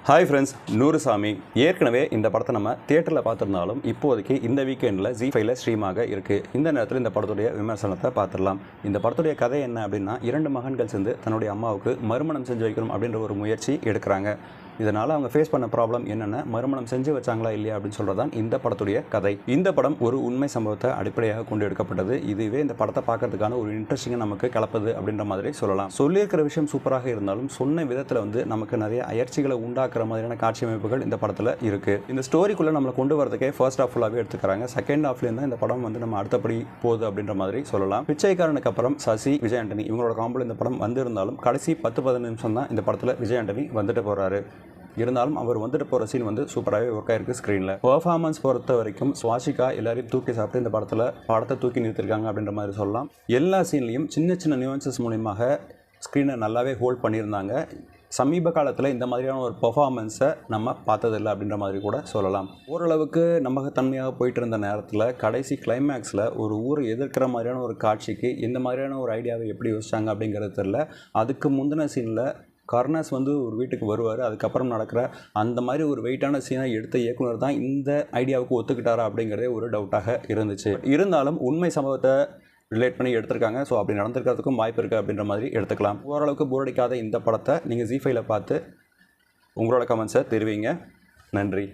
Hi friends, நூறுசாமி. ஏற்கனவே இந்த படத்தை நம்ம தியேட்டரில் பார்த்துருந்தாலும் இப்போதைக்கு இந்த வீக்கெண்டில் ஜி5ல ஸ்ட்ரீமாக இருக்குது. இந்த நேரத்தில் இந்த படத்துடைய விமர்சனத்தை பார்த்துடலாம். இந்த படத்துடைய கதை என்ன அப்படின்னா, 2 மகன்கள் சேர்ந்து தன்னுடைய அம்மாவுக்கு மறுமணம் செஞ்சு வைக்கணும் அப்படின்ற ஒரு முயற்சி எடுக்கிறாங்க. இதனால் அவங்க ஃபேஸ் பண்ண ப்ராப்ளம் என்னென்ன, மறுமணம் செஞ்சு வச்சாங்களா இல்லையா அப்படின்னு சொல்கிறது தான் இந்த படத்துடைய கதை. இந்த படம் ஒரு உண்மை சம்பவத்தை அடிப்படையாக கொண்டு எடுக்கப்பட்டது. இதுவே இந்த படத்தை பார்க்கறதுக்கான ஒரு இன்ட்ரெஸ்டிங்காக நமக்கு கலப்பது அப்படின்ற மாதிரி சொல்லலாம். சொல்லியிருக்கிற விஷயம் சூப்பராக இருந்தாலும் சொன்ன விதத்தில் நமக்கு நிறைய அயற்சிகளை உண்டாக்குற மாதிரியான காட்சி அமைப்புகள் இந்த படத்தில் இருக்குது. இந்த ஸ்டோரிக்குள்ளே நம்மளை கொண்டு வரதுக்கே ஃபர்ஸ்ட் ஹாஃப் ஃபுல்லாகவே எடுத்துக்கிறாங்க. செகண்ட் ஹாஃப்லேருந்து தான் இந்த படம் நம்ம அடுத்தபடி போகுது அப்படின்ற மாதிரி சொல்லலாம். பிச்சைக்காரனுக்கு அப்புறம் சசி, விஜய் ஆண்டனி இவங்களோட காம்பில் இந்த படம் வந்திருந்தாலும் கடைசி 10-15 நிமிஷம் தான் இந்த படத்தில் விஜய் ஆண்டனி வந்துட்டு போகிறாரு. இருந்தாலும் அவர் வந்துட்டு போகிற சீன் சூப்பராகவே ஒர்க் ஆயிருக்கு ஸ்க்ரீனில். பெர்ஃபார்மன்ஸ் பொறுத்த வரைக்கும் சுவாசிகா எல்லாரையும் தூக்கி சாப்பிட்டு இந்த படத்தை தூக்கி நிறுத்திருக்காங்க அப்படின்ற மாதிரி சொல்லலாம். எல்லா சீன்லையும் சின்ன சின்ன நியூவன்சஸ் மூலியமாக ஸ்க்ரீனை நல்லாவே ஹோல்ட் பண்ணியிருந்தாங்க. சமீப காலத்தில் இந்த மாதிரியான ஒரு பெர்ஃபார்மன்ஸை நம்ம பார்த்ததில்லை அப்படின்ற மாதிரி கூட சொல்லலாம். ஓரளவுக்கு நம்பகத்தன்மையாக போயிட்டு இருந்த நேரத்தில் கடைசி கிளைமேக்ஸில் ஒரு ஊரை எதிர்க்கிற மாதிரியான ஒரு காட்சிக்கு இந்த மாதிரியான ஒரு ஐடியாவை எப்படி யோசிச்சாங்க அப்படிங்கிறது தெரியல. அதுக்கு முந்தின சீனில் கருணாஸ் ஒரு வீட்டுக்கு வருவார். அதுக்கப்புறம் நடக்கிற அந்த மாதிரி ஒரு வெயிட்டான சீனை எடுத்த இயக்குனர் தான் இந்த ஐடியாவுக்கு ஒத்துக்கிட்டாரா அப்படிங்கிறதே ஒரு டவுட்டாக இருந்துச்சு. இருந்தாலும் உண்மை சம்பவத்தை ரிலேட் பண்ணி எடுத்திருக்காங்க. ஸோ அப்படி நடந்திருக்கிறதுக்கும் வாய்ப்பு இருக்குது அப்படின்ற மாதிரி எடுத்துக்கலாம். ஓரளவுக்கு போர் அடிக்காத இந்த படத்தை நீங்கள் ஜி5ல பார்த்து உங்களோட கமெண்ட்ஸை தெரிவிங்க. நன்றி.